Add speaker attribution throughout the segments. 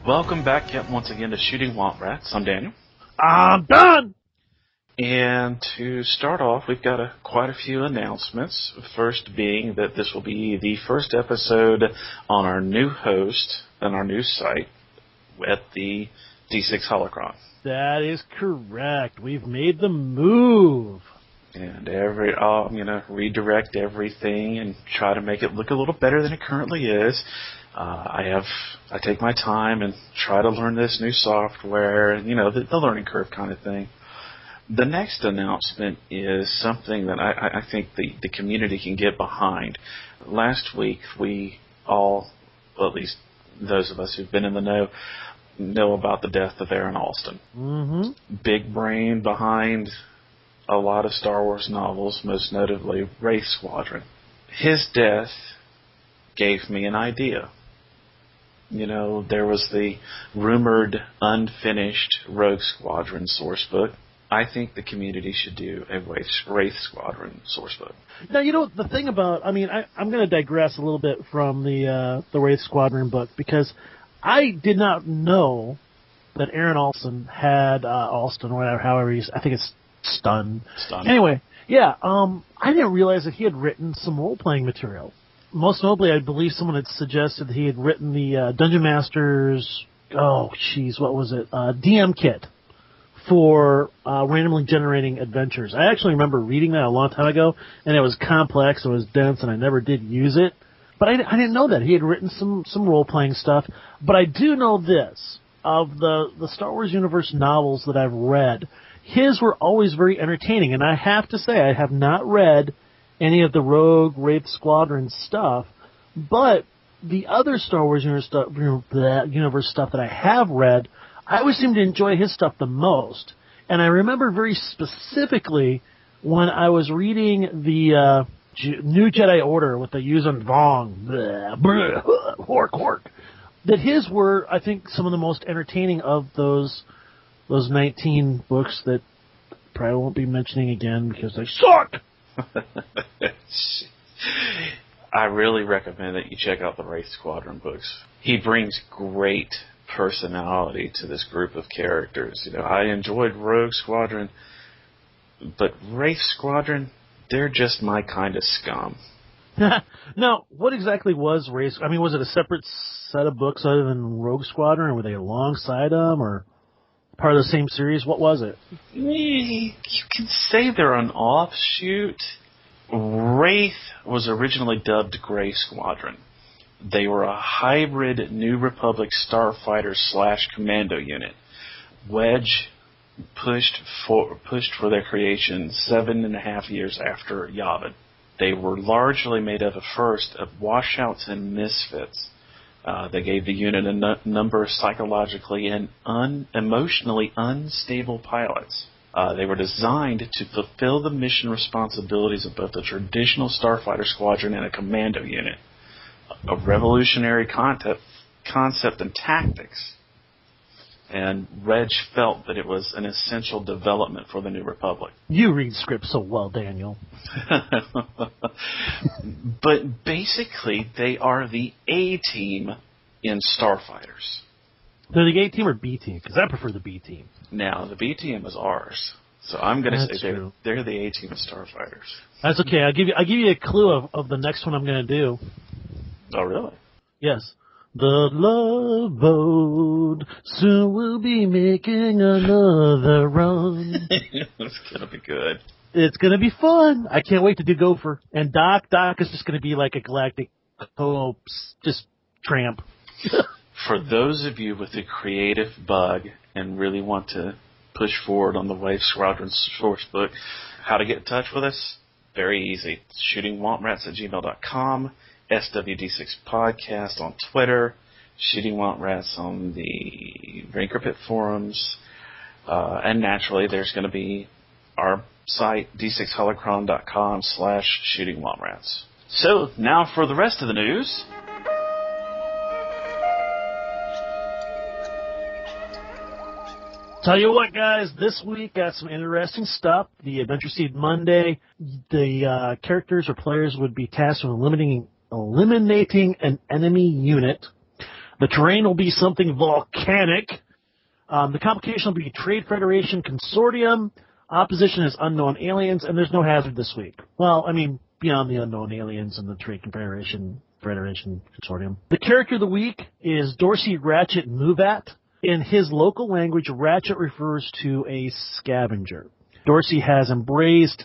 Speaker 1: Welcome back yet once again to Shooting Womp Rats. I'm Daniel.
Speaker 2: I'm done!
Speaker 1: And to start off, we've got quite a few announcements. First being that this will be the first episode on our new host and our new site at the D6 Holocron.
Speaker 2: That is correct. We've made the move.
Speaker 1: And I'm going to redirect everything and try to make it look a little better than it currently is. I take my time and try to learn this new software, the learning curve kind of thing. The next announcement is something that I think the community can get behind. Last week, we all, well, at least those of us who've been in the know about the death of Aaron Alston.
Speaker 2: Mm-hmm.
Speaker 1: Big brain behind a lot of Star Wars novels, most notably Wraith Squadron. His death gave me an idea. There was the rumored unfinished Rogue Squadron sourcebook. I think the community should do a Wraith Squadron sourcebook.
Speaker 2: Now, the thing about, I'm going to digress a little bit from the Wraith Squadron book, because I did not know that Aaron Alston had, Alston, or whatever, I think it's Stun. Anyway, yeah, I didn't realize that he had written some role-playing material. Most notably, I believe someone had suggested that he had written the Dungeon Master's, what was it, DM kit for randomly generating adventures. I actually remember reading that a long time ago, and it was complex, it was dense, and I never did use it. But I didn't know that. He had written some role-playing stuff. But I do know this. Of the Star Wars universe novels that I've read, his were always very entertaining. And I have to say, I have not read any of the Rogue Wraith Squadron stuff, but the other Star Wars universe stuff that I have read, I always seem to enjoy his stuff the most. And I remember very specifically when I was reading the New Jedi Order with the Yuuzhan Vong, hork, that his were, I think, some of the most entertaining of those 19 books that probably won't be mentioning again because they suck.
Speaker 1: I really recommend that you check out the Wraith Squadron books. He brings great personality to this group of characters. I enjoyed Rogue Squadron, but Wraith Squadron, they're just my kind of scum.
Speaker 2: Now, what exactly was Wraith? Was it a separate set of books other than Rogue Squadron, or were they alongside them, or part of the same series? What was it?
Speaker 1: You can say they're an offshoot. Wraith was originally dubbed Grey Squadron. They were a hybrid New Republic starfighter / commando unit. Wedge pushed for their creation 7.5 years after Yavin. They were largely made up first of washouts and misfits. They gave the unit a number of psychologically and emotionally unstable pilots. They were designed to fulfill the mission responsibilities of both a traditional starfighter squadron and a commando unit. A revolutionary concept and tactics. And Reg felt that it was an essential development for the New Republic.
Speaker 2: You read scripts so well, Daniel.
Speaker 1: But basically, they are the A-team in starfighters.
Speaker 2: They're the A-team or B-team? Because I prefer the B-team.
Speaker 1: Now, the B-team is ours. So I'm going to say they're the A-team of starfighters.
Speaker 2: That's okay. I'll give you a clue of the next one I'm going to do.
Speaker 1: Oh, really?
Speaker 2: Yes. The Love Boat soon will be making another run.
Speaker 1: It's going to be good.
Speaker 2: It's going to be fun. I can't wait to do Gopher. And Doc is just going to be like a galactic just tramp.
Speaker 1: For those of you with a creative bug and really want to push forward on the Wraith Squadron sourcebook, how to get in touch with us? Very easy. shootingwomprats@gmail.com. SWD6 Podcast on Twitter, Shooting Womp Rats on the Ranker Pit forums, and naturally there's going to be our site, d6holocron.com/Shooting Womp Rats. So, now for the rest of the news.
Speaker 2: Tell you what, guys, this week got some interesting stuff. The Adventure Seed Monday, the characters or players would be tasked with eliminating an enemy unit. The terrain will be something volcanic. The complication will be Trade Federation Consortium. Opposition is unknown aliens, and there's no hazard this week. Well, I mean, beyond the unknown aliens and the Trade Federation Consortium. The character of the week is Dorsey Ratchet Movat. In his local language, Ratchet refers to a scavenger. Dorsey has embraced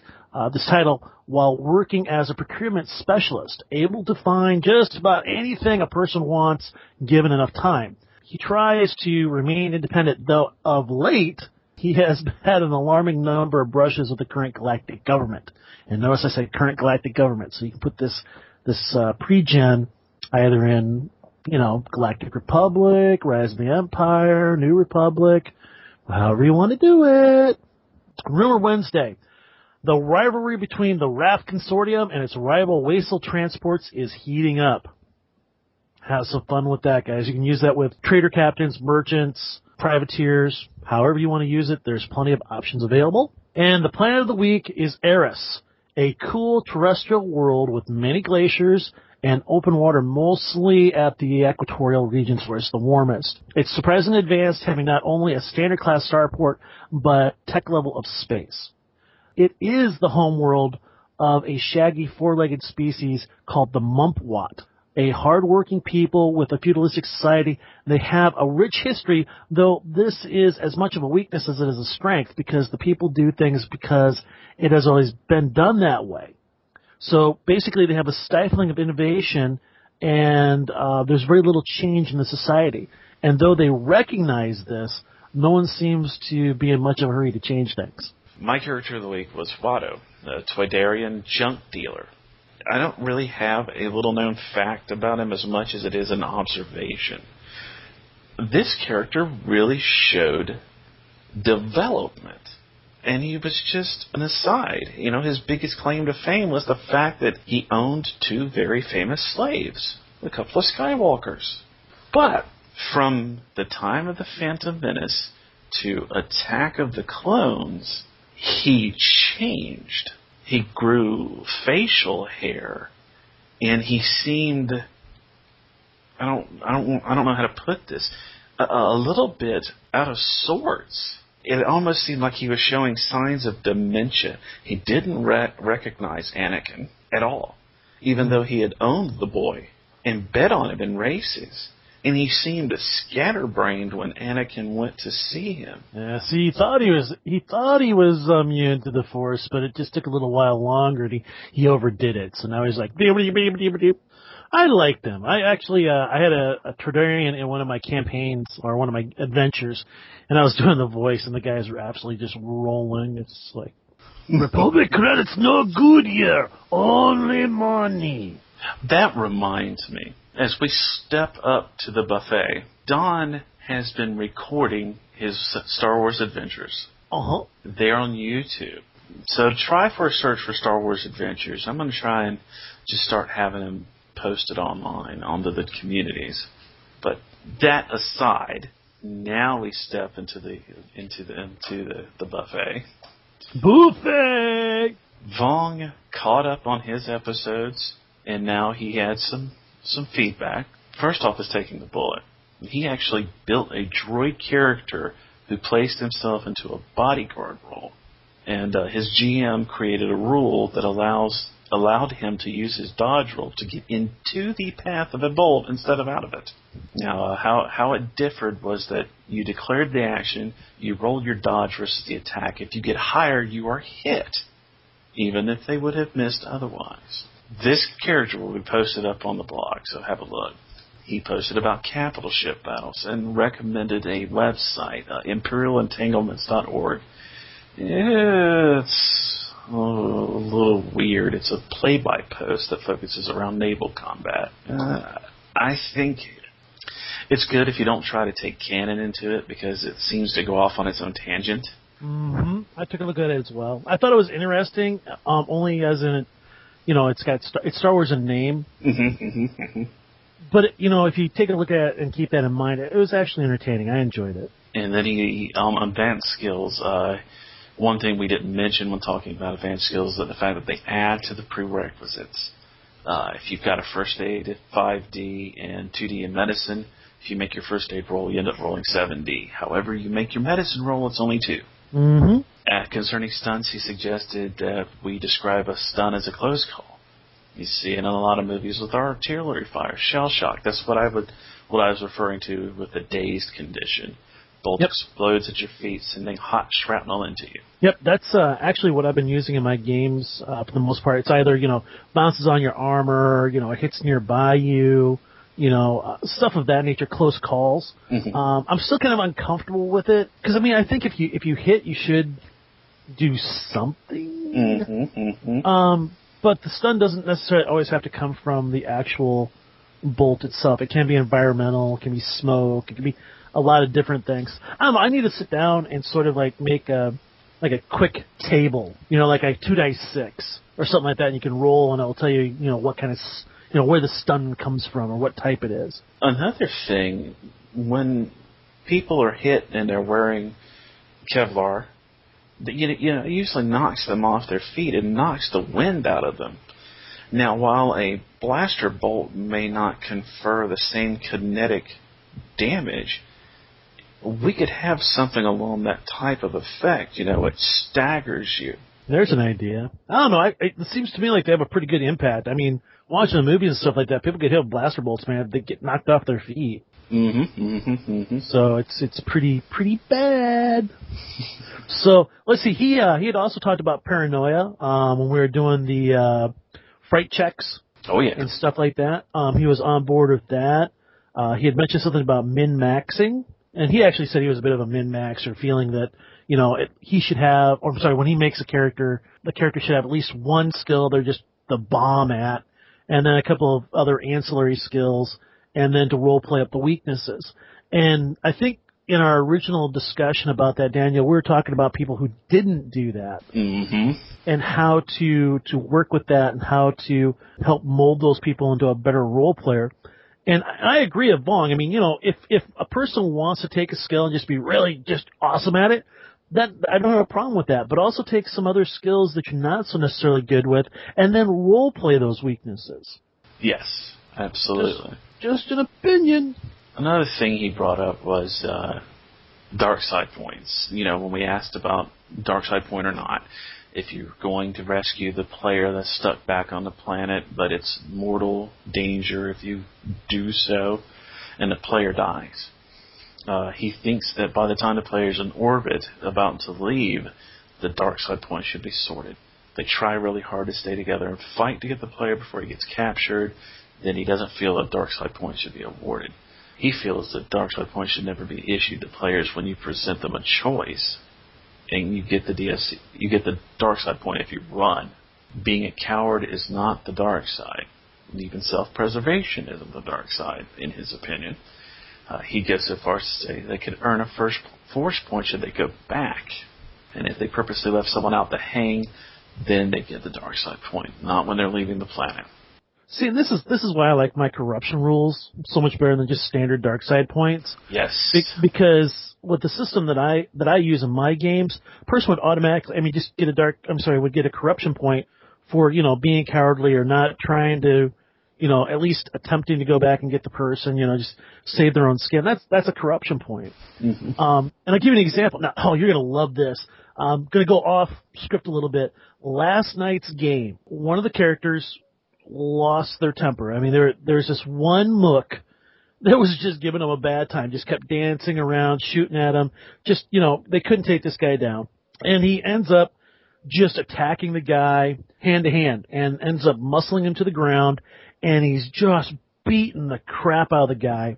Speaker 2: this title while working as a procurement specialist, able to find just about anything a person wants given enough time. He tries to remain independent, though of late he has had an alarming number of brushes with the current galactic government. And notice I say current galactic government, so you can put this pre-gen either in, Galactic Republic, Rise of the Empire, New Republic, however you want to do it. Rumor Wednesday. The rivalry between the RAF Consortium and its rival Wastel Transports is heating up. Have some fun with that, guys. You can use that with trader captains, merchants, privateers, however you want to use it. There's plenty of options available. And the planet of the week is Eris, a cool terrestrial world with many glaciers and open water, mostly at the equatorial regions where it's the warmest. It's surprisingly advanced, having not only a standard class starport, but tech level of space. It is the home world of a shaggy four-legged species called the Mumpwat, a hard-working people with a feudalistic society. They have a rich history, though this is as much of a weakness as it is a strength, because the people do things because it has always been done that way. So basically they have a stifling of innovation, and there's very little change in the society. And though they recognize this, no one seems to be in much of a hurry to change things.
Speaker 1: My character of the week was Watto, the Toydarian junk dealer. I don't really have a little-known fact about him as much as it is an observation. This character really showed development. And he was just an aside. His biggest claim to fame was the fact that he owned 2 very famous slaves, a couple of Skywalkers. But from the time of the Phantom Menace to Attack of the Clones, he changed. He grew facial hair, and he seemed, I don't know how to put this, a little bit out of sorts. It almost seemed like he was showing signs of dementia. He didn't recognize Anakin at all, even though he had owned the boy and bet on him in races. And he seemed scatterbrained when Anakin went to see him.
Speaker 2: Yeah, see, he thought he was immune to the Force, but it just took a little while longer, and he overdid it. So now he's like, I liked him. I actually, I had a Tridarian in one of my campaigns, or one of my adventures, and I was doing the voice, and the guys were absolutely just rolling. It's like, Republic credits no good here, only money.
Speaker 1: That reminds me, as we step up to the buffet, Don has been recording his Star Wars adventures.
Speaker 2: Uh-huh.
Speaker 1: They're on YouTube. So try for a search for Star Wars Adventures. I'm going to try and just start having them posted online onto the communities. But that aside, now we step into the buffet.
Speaker 2: Buffet!
Speaker 1: Vong caught up on his episodes, and now he had some feedback. First off is taking the bullet. He actually built a droid character who placed himself into a bodyguard role. And his GM created a rule that allowed him to use his dodge roll to get into the path of a bolt instead of out of it. Now, how it differed was that you declared the action, you rolled your dodge versus the attack. If you get higher, you are hit, even if they would have missed otherwise. This character will be posted up on the blog, so have a look. He posted about capital ship battles and recommended a website, imperialentanglements.org. It's a little weird. It's a play-by post that focuses around naval combat. I think it's good if you don't try to take canon into it, because it seems to go off on its own tangent.
Speaker 2: Mm-hmm. I took a look at it as well. I thought it was interesting, only as in, it's got it's Star Wars in name.
Speaker 1: Mm-hmm.
Speaker 2: But, if you take a look at it and keep that in mind, it was actually entertaining. I enjoyed it.
Speaker 1: And then he advanced skills. One thing we didn't mention when talking about advanced skills is the fact that they add to the prerequisites. If you've got a first aid, 5D, and 2D in medicine, If you make your first aid roll, you end up rolling 7d. However, you make your medicine roll, it's only 2.
Speaker 2: Mm-hmm.
Speaker 1: Concerning stunts, he suggested that we describe a stun as a close call. You see it in a lot of movies with artillery fire, shell shock. That's what I was referring to with the dazed condition. Bolt explodes at your feet, sending hot shrapnel into you.
Speaker 2: Yep, that's actually what I've been using in my games for the most part. It's either, bounces on your armor, it hits nearby you, stuff of that nature, close calls.
Speaker 1: Mm-hmm.
Speaker 2: I'm still kind of uncomfortable with it, because, I think if you hit, you should do something.
Speaker 1: Mm-hmm, mm-hmm.
Speaker 2: But the stun doesn't necessarily always have to come from the actual bolt itself. It can be environmental, it can be smoke, it can be a lot of different things. I need to sit down and sort of make a quick table, like a 2d6 or something like that, and you can roll and it'll tell you, what kind of, where the stun comes from or what type it is.
Speaker 1: Another thing, when people are hit and they're wearing Kevlar, it usually knocks them off their feet. It knocks the wind out of them. Now, while a blaster bolt may not confer the same kinetic damage, we could have something along that type of effect. It staggers you.
Speaker 2: There's an idea. I don't know. It seems to me like they have a pretty good impact. Watching the movies and stuff like that, people get hit with blaster bolts, man. They get knocked off their feet.
Speaker 1: Mm-hmm, mm-hmm, mm-hmm.
Speaker 2: So it's pretty bad. So let's see. He had also talked about paranoia when we were doing the fright checks.
Speaker 1: Oh yeah,
Speaker 2: and stuff like that. He was on board with that. He had mentioned something about min-maxing, and he actually said he was a bit of a min-maxer, feeling that he should have. Or I'm sorry, when he makes a character, the character should have at least one skill they're just the bomb at, and then a couple of other ancillary skills, and then to role play up the weaknesses. And I think in our original discussion about that, Daniel, we were talking about people who didn't do that,
Speaker 1: mm-hmm.
Speaker 2: and how to work with that and how to help mold those people into a better role player. And I agree with Vong. If a person wants to take a skill and just be really just awesome at it, that I don't have a problem with that. But also take some other skills that you're not so necessarily good with, and then role play those weaknesses.
Speaker 1: Yes, absolutely.
Speaker 2: Just an opinion.
Speaker 1: Another thing he brought up was dark side points. When we asked about dark side point or not, if you're going to rescue the player that's stuck back on the planet, but it's mortal danger if you do so, and the player dies. He thinks that by the time the player's in orbit, about to leave, the dark side point should be sorted. They try really hard to stay together and fight to get the player before he gets captured, then he doesn't feel that dark side point should be awarded. He feels that dark side points should never be issued to players when you present them a choice, and you get the dark side point if you run. Being a coward is not the dark side. And even self-preservation isn't the dark side, in his opinion. He goes so far as to say they could earn a first force point should they go back. And if they purposely left someone out to hang, then they get the dark side point, not when they're leaving the planet.
Speaker 2: See, and this is why I like my corruption rules so much better than just standard dark side points.
Speaker 1: Yes.
Speaker 2: Because with the system that I use in my games, a person would automatically, just get would get a corruption point for, being cowardly or not trying to, at least attempting to go back and get the person, just save their own skin. That's a corruption point.
Speaker 1: Mm-hmm.
Speaker 2: And I'll give you an example. Now, you're going to love this. I'm going to go off script a little bit. Last night's game, one of the characters lost their temper. There's this one mook that was just giving him a bad time, just kept dancing around, shooting at him. Just, they couldn't take this guy down. And he ends up just attacking the guy hand to hand and ends up muscling him to the ground, and he's just beating the crap out of the guy.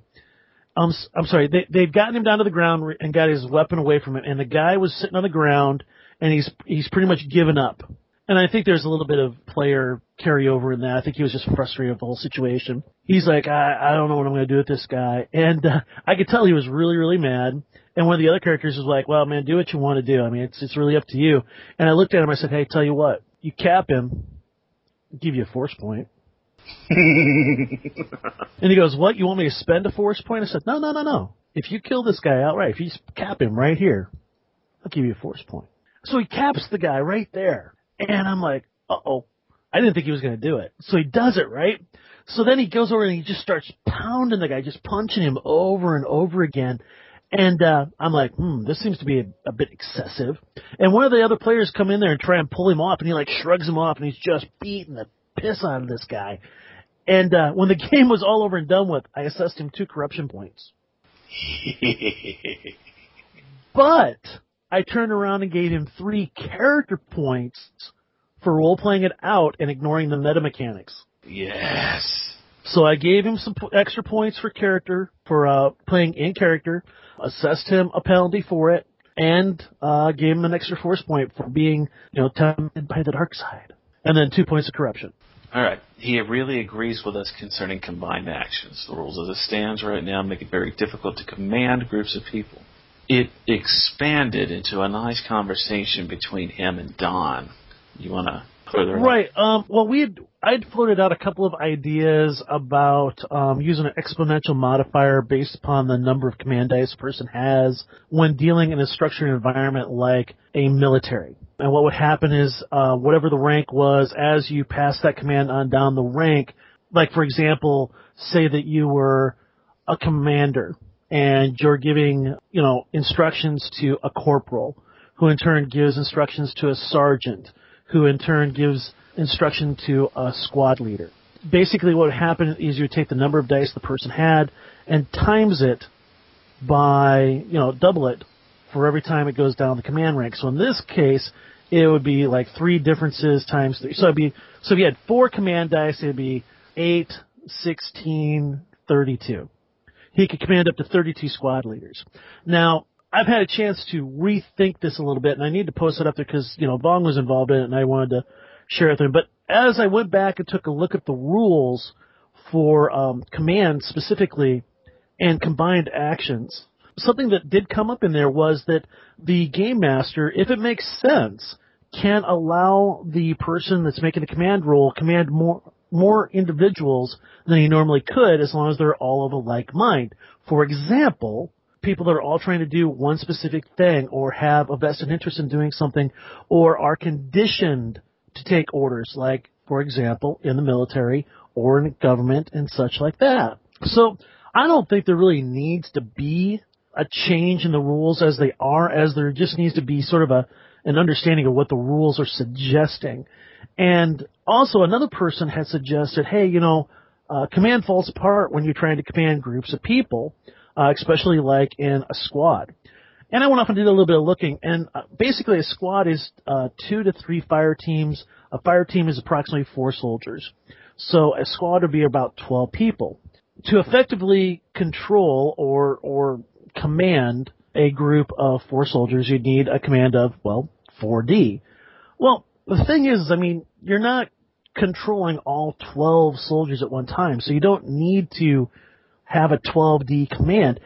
Speaker 2: I'm sorry, they've gotten him down to the ground and got his weapon away from him, and the guy was sitting on the ground, and he's pretty much given up. And I think there's a little bit of player carryover in that. I think he was just frustrated with the whole situation. He's like, I don't know what I'm going to do with this guy. And I could tell he was really, really mad. And one of the other characters was like, well, man, do what you want to do. It's really up to you. And I looked at him, I said, hey, tell you what, you cap him, I'll give you a force point. And he goes, what, you want me to spend a force point? I said, no. If you kill this guy outright, if you just cap him right here, I'll give you a force point. So he caps the guy right there. And I'm like, uh-oh. I didn't think he was going to do it. So he does it, right? So then he goes over and he just starts pounding the guy, just punching him over and over again. And I'm like, this seems to be a bit excessive. And one of the other players come in there and try and pull him off, and he like shrugs him off, and he's just beating the piss out of this guy. And when the game was all over and done with, I assessed him 2 corruption points. But I turned around and gave him 3 character points for role-playing it out and ignoring the meta mechanics.
Speaker 1: Yes.
Speaker 2: So I gave him some extra points for character, for playing in character, assessed him a penalty for it, and gave him an extra force point for being, tempted by the dark side. And then 2 points of corruption.
Speaker 1: All right. He really agrees with us concerning combined actions. The rules as it stands right now make it very difficult to command groups of people. It expanded into a nice conversation between him and Don. You want to further on?
Speaker 2: Right. Well, I'd floated out a couple of ideas about using an exponential modifier based upon the number of command dice a person has when dealing in a structured environment like a military. And what would happen is whatever the rank was, as you pass that command on down the rank, like, for example, say that you were a commander and you're giving, instructions to a corporal, who in turn gives instructions to a sergeant, who in turn gives instruction to a squad leader. Basically what would happen is you would take the number of dice the person had and times it by, double it for every time it goes down the command rank. So in this case, it would be like 3 differences times 3. So if you had 4 command dice, it would be 8, 16, 32. He could command up to 32 squad leaders. Now, I've had a chance to rethink this a little bit, and I need to post it up there because, Vong was involved in it, and I wanted to share it with him. But as I went back and took a look at the rules for command specifically and combined actions, something that did come up in there was that the Game Master, if it makes sense, can allow the person that's making the command roll command more individuals than he normally could, as long as they're all of a like mind. For example, people that are all trying to do one specific thing or have a vested interest in doing something or are conditioned to take orders, like, for example, in the military or in government and such like that. So I don't think there really needs to be a change in the rules as they are, as there just needs to be sort of an understanding of what the rules are suggesting. And also another person had suggested, hey, command falls apart when you're trying to command groups of people, especially like in a squad. And I went off and did a little bit of looking, and basically a squad is 2 to 3 fire teams. A fire team is approximately 4 soldiers. So a squad would be about 12 people. To effectively control or command a group of 4 soldiers, you'd need a command of, 4D. Well, the thing is, you're not controlling all 12 soldiers at one time, so you don't need to have a 12D command.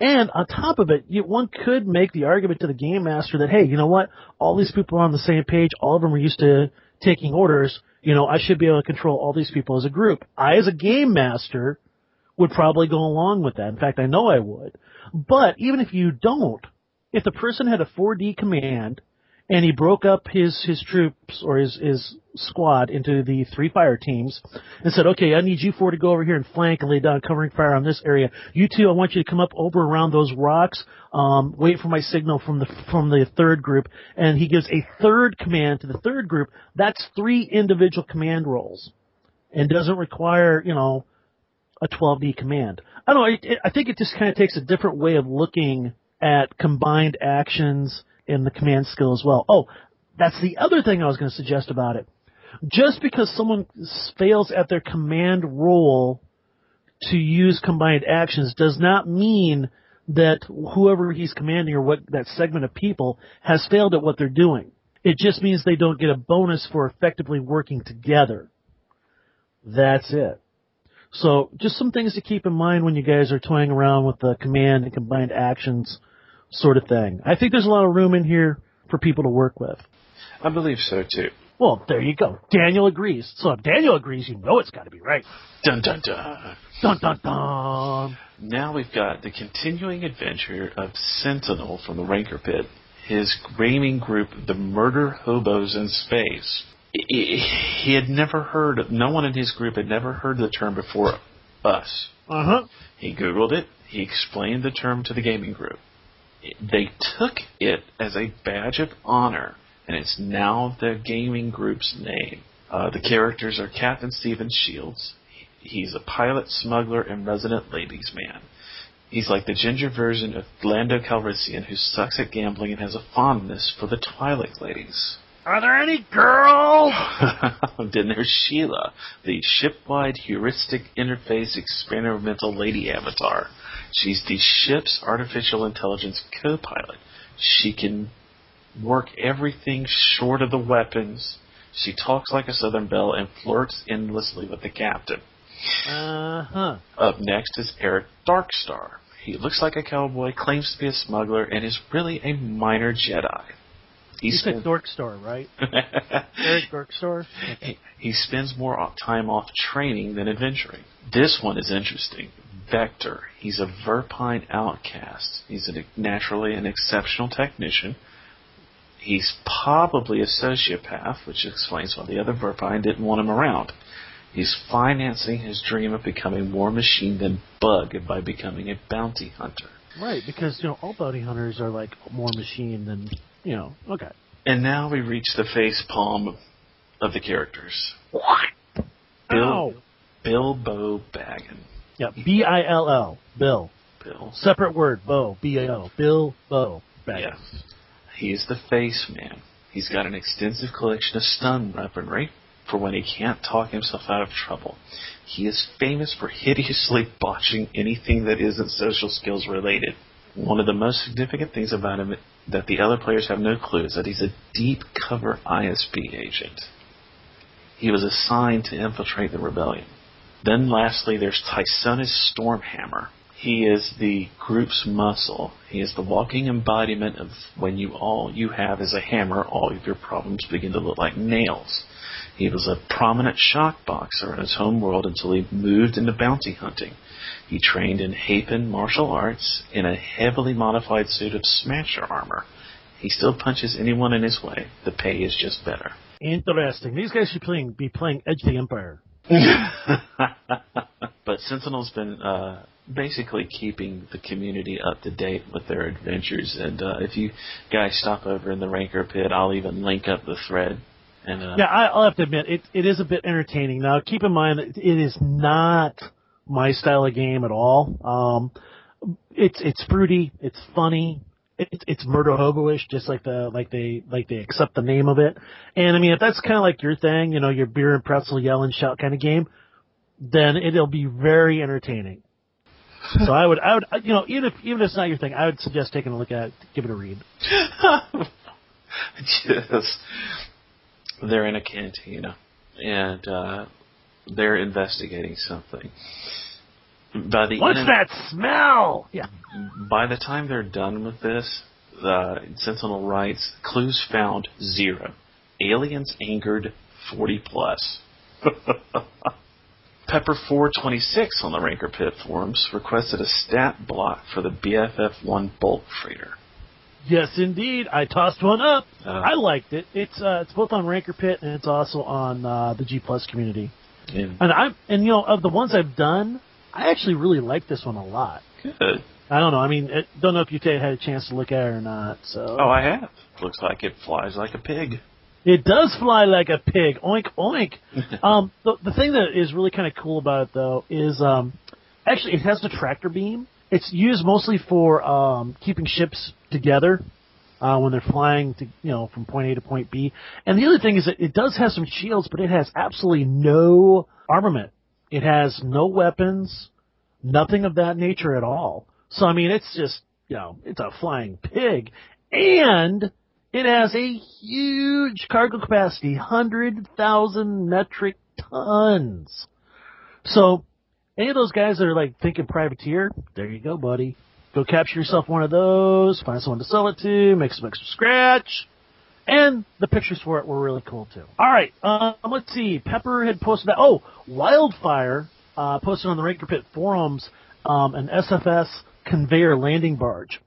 Speaker 2: And on top of it, one could make the argument to the Game Master that, hey, you know what? All these people are on the same page. All of them are used to taking orders. I should be able to control all these people as a group. I, as a Game Master, would probably go along with that. In fact, I know I would. But even if you don't, if the person had a 4D command and he broke up his troops or his squad into the 3 fire teams and said, okay, I need you 4 to go over here and flank and lay down covering fire on this area. You 2, I want you to come up over around those rocks, wait for my signal from the 3rd group, and he gives a 3rd command to the 3rd group. That's 3 individual command rolls and doesn't require, a 12D command. I don't know, I think it just kind of takes a different way of looking at combined actions in the command skill as well. Oh, that's the other thing I was going to suggest about it. Just because someone fails at their command roll to use combined actions does not mean that whoever he's commanding or what that segment of people has failed at what they're doing. It just means they don't get a bonus for effectively working together. That's it. So just some things to keep in mind when you guys are toying around with the command and combined actions sort of thing. I think there's a lot of room in here for people to work with.
Speaker 1: I believe so, too.
Speaker 2: Well, there you go. Daniel agrees. So if Daniel agrees, you know it's got to be right.
Speaker 1: Dun, dun, dun.
Speaker 2: Dun, dun, dun.
Speaker 1: Now we've got the continuing adventure of Sentinel from the Rancor Pit, his gaming group, the Murder Hobos in Space. He had never heard, no one in his group had never heard the term before us.
Speaker 2: Uh-huh.
Speaker 1: He Googled it. He explained the term to the gaming group. They took it as a badge of honor, and it's now the gaming group's name. The characters are Captain Stephen Shields. He's a pilot, smuggler, and resident ladies' man. He's like the ginger version of Lando Calrissian, who sucks at gambling and has a fondness for the Twilight ladies.
Speaker 2: Are there any girls?
Speaker 1: Then there's Sheila, the ship-wide heuristic interface experimental lady avatar. She's the ship's artificial intelligence co-pilot. She can work everything short of the weapons. She talks like a Southern belle and flirts endlessly with the captain.
Speaker 2: Uh-huh.
Speaker 1: Up next is Eric Darkstar. He looks like a cowboy, claims to be a smuggler, and is really a minor Jedi.
Speaker 2: You said Dorkstar, right? Eric Dorkstar? Okay.
Speaker 1: He spends more time off training than adventuring. This one is interesting. Vector. He's a Verpine outcast. He's naturally an exceptional technician. He's probably a sociopath, which explains why the other Verpine didn't want him around. He's financing his dream of becoming more machine than bug by becoming a bounty hunter.
Speaker 2: Right, because, all bounty hunters are, more machine than... okay.
Speaker 1: And now we reach the face palm of the characters. Bilbo Baggin.
Speaker 2: Yeah, B-I-L-L. Bill. Separate word, Bo. B-A-O. Bilbo Baggin.
Speaker 1: Yeah. He's the face man. He's got an extensive collection of stun weaponry for when he can't talk himself out of trouble. He is famous for hideously botching anything that isn't social skills related. One of the most significant things about him that the other players have no clue is that he's a deep cover ISB agent. He was assigned to infiltrate the rebellion. Then lastly, there's Tysonus Stormhammer. He is the group's muscle. He is the walking embodiment of when all you have is a hammer, all of your problems begin to look like nails. He was a prominent shock boxer in his home world until he moved into bounty hunting. He trained in Hapen martial arts in a heavily modified suit of Smasher armor. He still punches anyone in his way. The pay is just better.
Speaker 2: Interesting. These guys should be playing Edge of the Empire.
Speaker 1: But Sentinel's been basically keeping the community up to date with their adventures. And if you guys stop over in the Ranker Pit, I'll even link up the thread. And,
Speaker 2: yeah, I'll have to admit, it is a bit entertaining. Now, keep in mind that it is not my style of game at all. It's fruity, it's funny, it's murder hobo-ish, just like they accept the name of it. And I mean, if that's kind of like your thing, your beer and pretzel yell and shout kind of game, then it'll be very entertaining. So I would, even if it's not your thing, I would suggest taking a look at it, give it a read.
Speaker 1: They're in a cantina, and they're investigating something.
Speaker 2: What's that smell? Yeah.
Speaker 1: By the time they're done with this, Sentinel writes, clues found 0. Aliens angered 40+. Pepper426 on the Ranker Pit forums requested a stat block for the BFF-1 bulk freighter.
Speaker 2: Yes, indeed. I tossed one up. I liked it. It's both on Ranker Pit and it's also on the G Plus community. Yeah. And of the ones I've done, I actually really like this one a lot.
Speaker 1: Good.
Speaker 2: I don't know. I mean, don't know if you had a chance to look at it or not. So.
Speaker 1: Oh, I have. Looks like it flies like a pig.
Speaker 2: It does fly like a pig. Oink, oink. The thing that is really kind of cool about it, though, is actually it has the tractor beam. It's used mostly for keeping ships together when they're flying from point A to point B. And the other thing is that it does have some shields, but it has absolutely no armament. It has no weapons, nothing of that nature at all. So, I mean, it's just, it's a flying pig. And it has a huge cargo capacity, 100,000 metric tons. So, any of those guys that are thinking privateer, there you go, buddy. Go capture yourself one of those, find someone to sell it to, make some extra scratch. And the pictures for it were really cool, too. All right, let's see. Pepper had posted that. Oh, Wildfire posted on the Ranker Pit forums an SFS conveyor landing barge,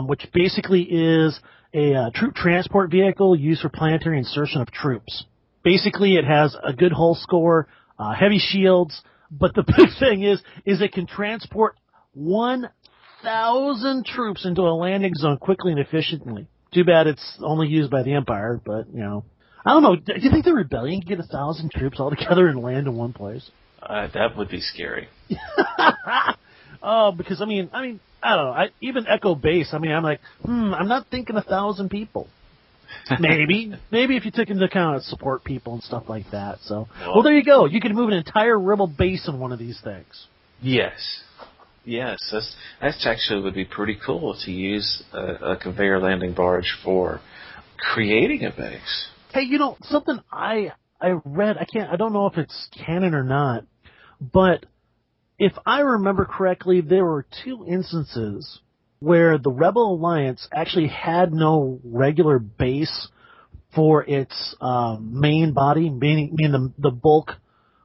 Speaker 2: which basically is a troop transport vehicle used for planetary insertion of troops. Basically, it has a good hull score, heavy shields, but the big thing is it can transport 1,000 troops into a landing zone quickly and efficiently. Too bad it's only used by the Empire, but, you know. I don't know. Do you think the Rebellion can get 1,000 troops all together and land in one place?
Speaker 1: That would be scary.
Speaker 2: Oh, because, I mean, I don't know. Even Echo Base, I'm like, I'm not thinking 1,000 people. Maybe if you took into account support people and stuff like that. So, well, there you go. You could move an entire Rebel base in one of these things.
Speaker 1: Yes, that's actually would be pretty cool to use a conveyor landing barge for creating a base.
Speaker 2: Hey, you know something I read? I don't know if it's canon or not, but if I remember correctly, there were 2 instances where the Rebel Alliance actually had no regular base for its main body, meaning the bulk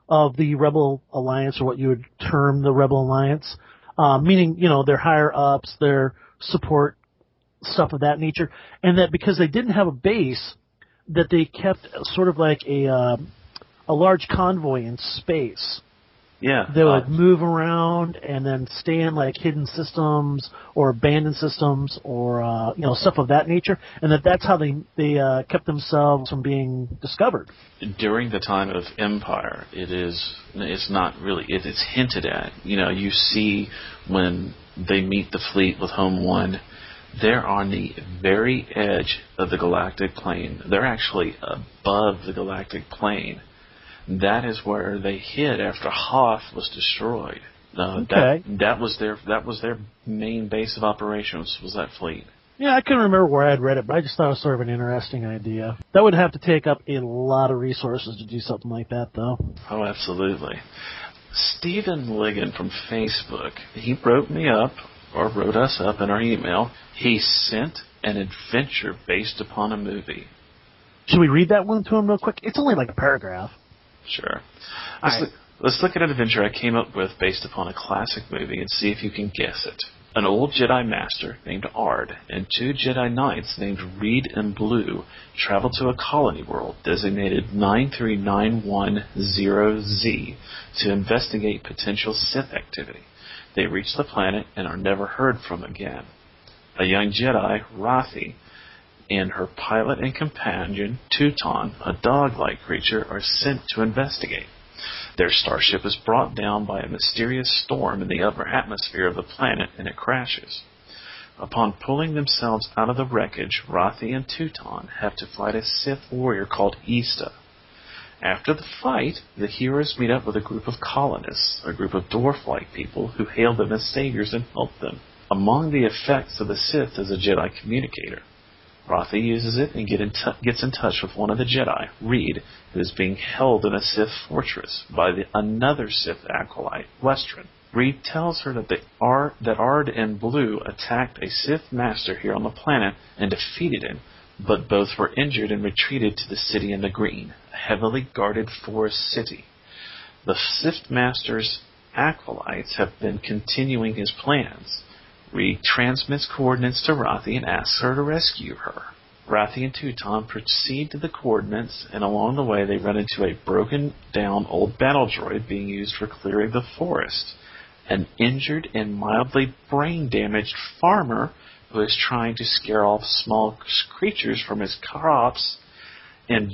Speaker 2: of the Rebel Alliance, or what you would term the Rebel Alliance, meaning, you know, their higher ups, their support, stuff of that nature, and that because they didn't have a base, that they kept sort of like a large convoy in space.
Speaker 1: Yeah.
Speaker 2: They would move around and then stay in like hidden systems or abandoned systems or you know, stuff of that nature, and that's how they kept themselves from being discovered.
Speaker 1: During the time of Empire, it's not really, it's hinted at. You know, you see when they meet the fleet with Home One, they're on the very edge of the galactic plane. They're actually above the galactic plane. That is where they hid after Hoth was destroyed.
Speaker 2: Okay.
Speaker 1: That was their main base of operations, was that fleet.
Speaker 2: Yeah, I couldn't remember where I'd read it, but I just thought it was sort of an interesting idea. That would have to take up a lot of resources to do something like that, though.
Speaker 1: Oh, absolutely. Stephen Ligon from Facebook, he wrote us up in our email. He sent an adventure based upon a movie.
Speaker 2: Should we read that one to him real quick? It's only like a paragraph.
Speaker 1: Sure. Let's look at an adventure I came up with based upon a classic movie and see if you can guess it. An old Jedi Master named Ard and 2 Jedi Knights named Reid and Bluu travel to a colony world designated 93910Z to investigate potential Sith activity. They reach the planet and are never heard from again. A young Jedi, Rathi, and her pilot and companion, Tuton, a dog-like creature, are sent to investigate. Their starship is brought down by a mysterious storm in the upper atmosphere of the planet, and it crashes. Upon pulling themselves out of the wreckage, Rathi and Tuton have to fight a Sith warrior called Ista. After the fight, the heroes meet up with a group of colonists, a group of dwarf-like people who hail them as saviors and help them. Among the effects of the Sith is a Jedi communicator. Rathi uses it and gets in touch with one of the Jedi, Reid, who is being held in a Sith fortress by another Sith acolyte, Western. Reid tells her that Ard and Bluu attacked a Sith Master here on the planet and defeated him, but both were injured and retreated to the city in the green, a heavily guarded forest city. The Sith Master's acolytes have been continuing his plans. Reid transmits coordinates to Rathi and asks her to rescue her. Rathi and Tuton proceed to the coordinates, and along the way they run into a broken-down old battle droid being used for clearing the forest, an injured and mildly brain-damaged farmer who is trying to scare off small creatures from his crops, and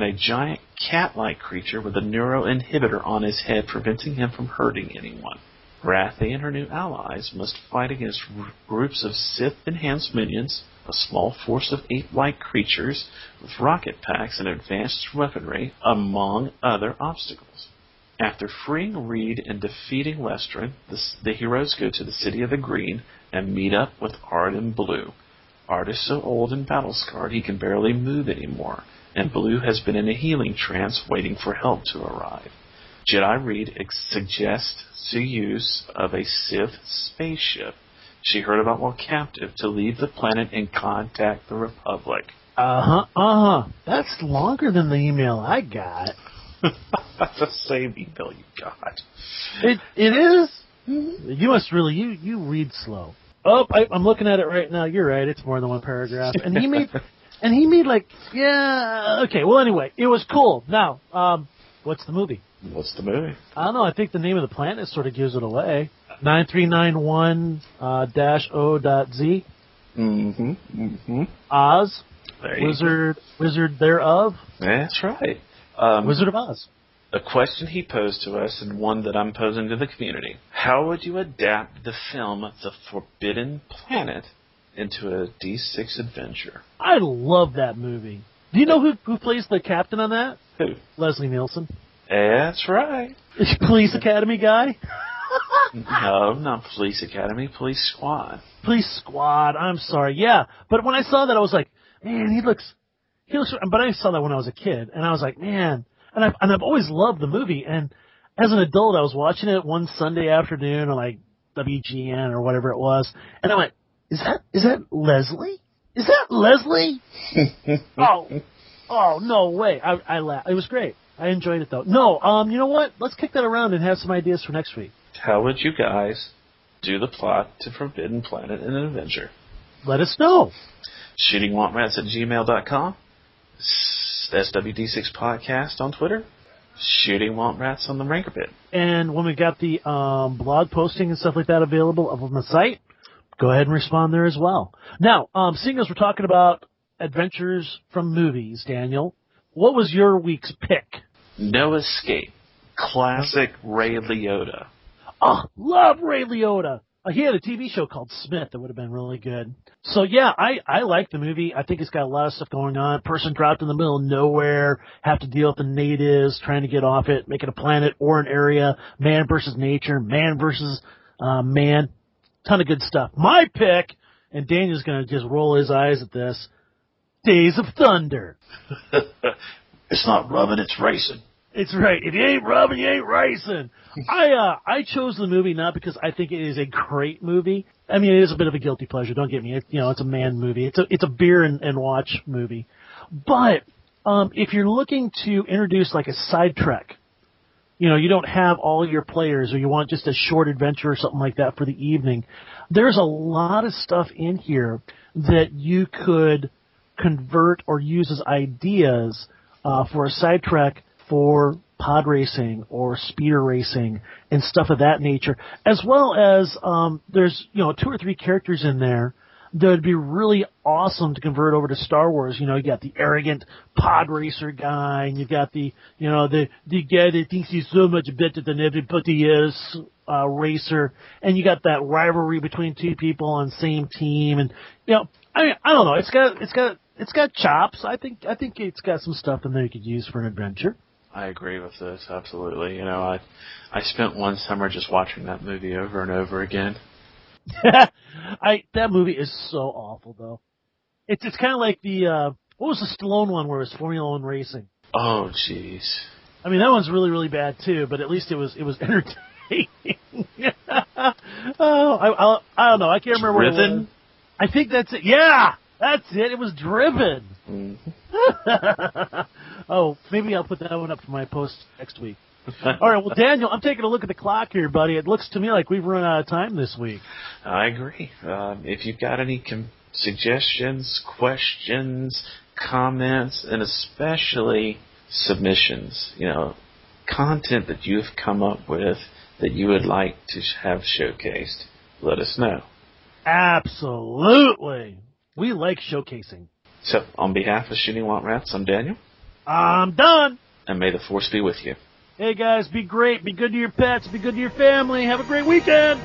Speaker 1: a giant cat-like creature with a neuroinhibitor on his head preventing him from hurting anyone. Rathi and her new allies must fight against groups of Sith-enhanced minions, a small force of ape-like creatures with rocket packs and advanced weaponry, among other obstacles. After freeing Reid and defeating Western, the heroes go to the City of the Green and meet up with Ard and Bluu. Ard is so old and battle-scarred he can barely move anymore, and Bluu has been in a healing trance waiting for help to arrive. Jedi Reid suggests the use of a Sith spaceship she heard about while captive to leave the planet and contact the Republic.
Speaker 2: That's longer than the email I got.
Speaker 1: That's the same email you got.
Speaker 2: It is? Mm-hmm. You must really, you read slow. Oh, I'm looking at it right now. You're right. It's more than one paragraph. And And he made okay, well anyway, it was cool. Now, what's the movie?
Speaker 1: What's the movie?
Speaker 2: I don't know, I think the name of the planet sort of gives it away. 9391-0.Z. Oz.
Speaker 1: There you
Speaker 2: Wizard thereof.
Speaker 1: That's right.
Speaker 2: Wizard of Oz.
Speaker 1: A question he posed to us, and one that I'm posing to the community. How would you adapt the film The Forbidden Planet into a D6 adventure?
Speaker 2: I love that movie. Do you know who plays the captain on that?
Speaker 1: Who?
Speaker 2: Leslie Nielsen.
Speaker 1: That's right.
Speaker 2: Police Academy guy?
Speaker 1: No, not Police Academy. Police Squad.
Speaker 2: Police Squad. I'm sorry. Yeah, but when I saw that, I was like, man, he looks. But I saw that when I was a kid, and I was like, man. And I've always loved the movie. And as an adult, I was watching it one Sunday afternoon on like WGN or whatever it was, and I went, "Is that Leslie? Is that Leslie?" oh, no way! I laughed. It was great. I enjoyed it though. No, you know what? Let's kick that around and have some ideas for next week.
Speaker 1: How would you guys do the plot to Forbidden Planet in an adventure?
Speaker 2: Let us know.
Speaker 1: ShootingWompRats@gmail.com. SWD6 Podcast on Twitter. Shooting Womp Rats on the Ranker Pit.
Speaker 2: And when we got the blog posting and stuff like that available up on the site, go ahead and respond there as well. Now, seeing as we're talking about adventures from movies, Daniel, what was your week's pick?
Speaker 1: No Escape. Classic Ray Liotta.
Speaker 2: Oh, love Ray Liotta. He had a TV show called Smith that would have been really good. So, yeah, I like the movie. I think it's got a lot of stuff going on. Person dropped in the middle of nowhere, have to deal with the natives, trying to get off it, make it a planet or an area, man versus nature, man versus man. Ton of good stuff. My pick, and Daniel's going to just roll his eyes at this, Days of Thunder.
Speaker 1: It's not rubbing, it's racing.
Speaker 2: It's right. If you ain't rubbing, you ain't racing. I chose the movie not because I think it is a great movie. I mean, it is a bit of a guilty pleasure. Don't get me. It's a man movie. It's a beer and watch movie. But if you're looking to introduce like a side trek, you don't have all your players, or you want just a short adventure or something like that for the evening, there's a lot of stuff in here that you could convert or use as ideas for a side trek for pod racing or speeder racing and stuff of that nature, as well as there's 2 or 3 characters in there that would be really awesome to convert over to Star Wars. You got the arrogant pod racer guy, and you've got the the guy that thinks he's so much better than everybody else racer, and you got that rivalry between 2 people on the same team, and I don't know, it's got chops. I think it's got some stuff in there you could use for an adventure.
Speaker 1: I agree with this, absolutely. I spent one summer just watching that movie over and over again.
Speaker 2: That movie is so awful, though. It's kind of like the what was the Stallone one where it was Formula One racing?
Speaker 1: Oh, jeez.
Speaker 2: I mean, that one's really, really bad too, but at least it was entertaining. I don't know. I can't remember what it was. I think that's it. Yeah, that's it. It was Driven.
Speaker 1: Mm-hmm.
Speaker 2: Oh, maybe I'll put that one up for my post next week. All right, well, Daniel, I'm taking a look at the clock here, buddy. It looks to me like we've run out of time this week.
Speaker 1: I agree. If you've got any suggestions, questions, comments, and especially submissions, content that you've come up with that you would like to have showcased, let us know.
Speaker 2: Absolutely. We like showcasing.
Speaker 1: So, on behalf of Shooting Womp Rats, I'm Daniel.
Speaker 2: I'm done.
Speaker 1: And may the Force be with you.
Speaker 2: Hey, guys, be great. Be good to your pets. Be good to your family. Have a great weekend.